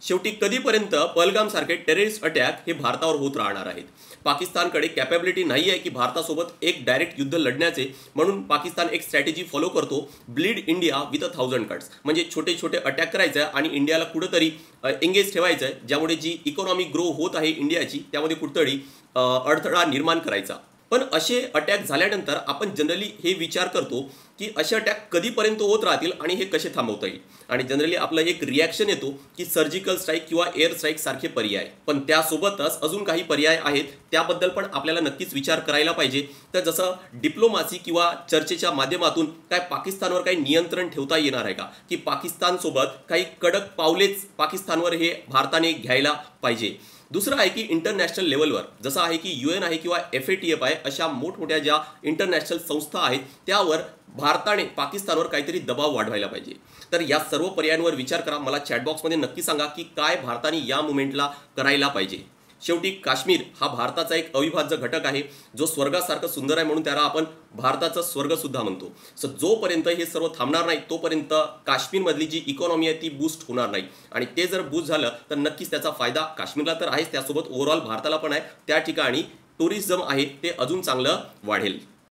शेवटी कधीपर्यंत पहलगाम सारखे टेररिस्ट अटॅक हे भारतावर होत राहणार आहेत? पाकिस्तानकडे कॅपॅबिलिटी नाही आहे की भारतासोबत एक डायरेक्ट युद्ध लढण्याचे, म्हणून पाकिस्तान एक स्ट्रॅटेजी फॉलो करतो, ब्लीड इंडिया विथ 1000 कट्स. म्हणजे छोटे छोटे अटॅक करायचं आणि इंडियाला कुठेतरी एंगेज ठेवायचं, ज्यामुळे जी इकॉनॉमिक ग्रो होत आहे इंडियाची त्यामध्ये कुठेतरी अडथळा निर्माण करायचा. पण असे अटॅक झाल्यानंतर आपण जनरली हे विचार करतो की असे अटॅक कधीपर्यंत होत राहतील आणि हे कसे थांबवता येईल. आणि जनरली आपलं एक रिॲक्शन येतो की सर्जिकल स्ट्राईक किंवा एअर स्ट्राईक सारखे पर्याय. पण त्यासोबतच अजून काही पर्याय आहेत, त्याबद्दल पण आपल्याला नक्कीच विचार करायला पाहिजे. तर जसं डिप्लोमॅसी किंवा चर्चेच्या माध्यमातून काय पाकिस्तानवर काही नियंत्रण ठेवता येणार आहे का, की पाकिस्तानसोबत काही कडक पावलेच पाकिस्तानवर हे भारताने घ्यायला पाहिजे. दुसरं आहे की इंटरनॅशनल लेवलवर जसं आहे की UN आहे किंवा FATF आहे, अशा मोठमोठ्या ज्या इंटरनॅशनल संस्था आहेत त्यावर भारताने पाकिस्तानवर काहीतरी दबाव वाढवायला पाहिजे. तर या सर्व पर्यायांवर विचार करा. मला चॅटबॉक्समध्ये नक्की सांगा की काय भारताने या मुवमेंटला करायला पाहिजे. शेवटी काश्मीर हा भारताचा एक अविभाज्य घटक आहे, जो स्वर्गासारखं सुंदर आहे, म्हणून त्याला आपण भारताचं स्वर्गसुद्धा म्हणतो. सो जोपर्यंत हे सर्व थांबणार नाही तोपर्यंत काश्मीरमधली जी इकॉनॉमी आहे ती बूस्ट होणार नाही. आणि ते जर बूस्ट झालं तर नक्कीच त्याचा फायदा काश्मीरला तर आहेच, त्यासोबत ओव्हरऑल भारताला पण आहे. त्या ठिकाणी टुरिझम आहे ते अजून चांगलं वाढेल.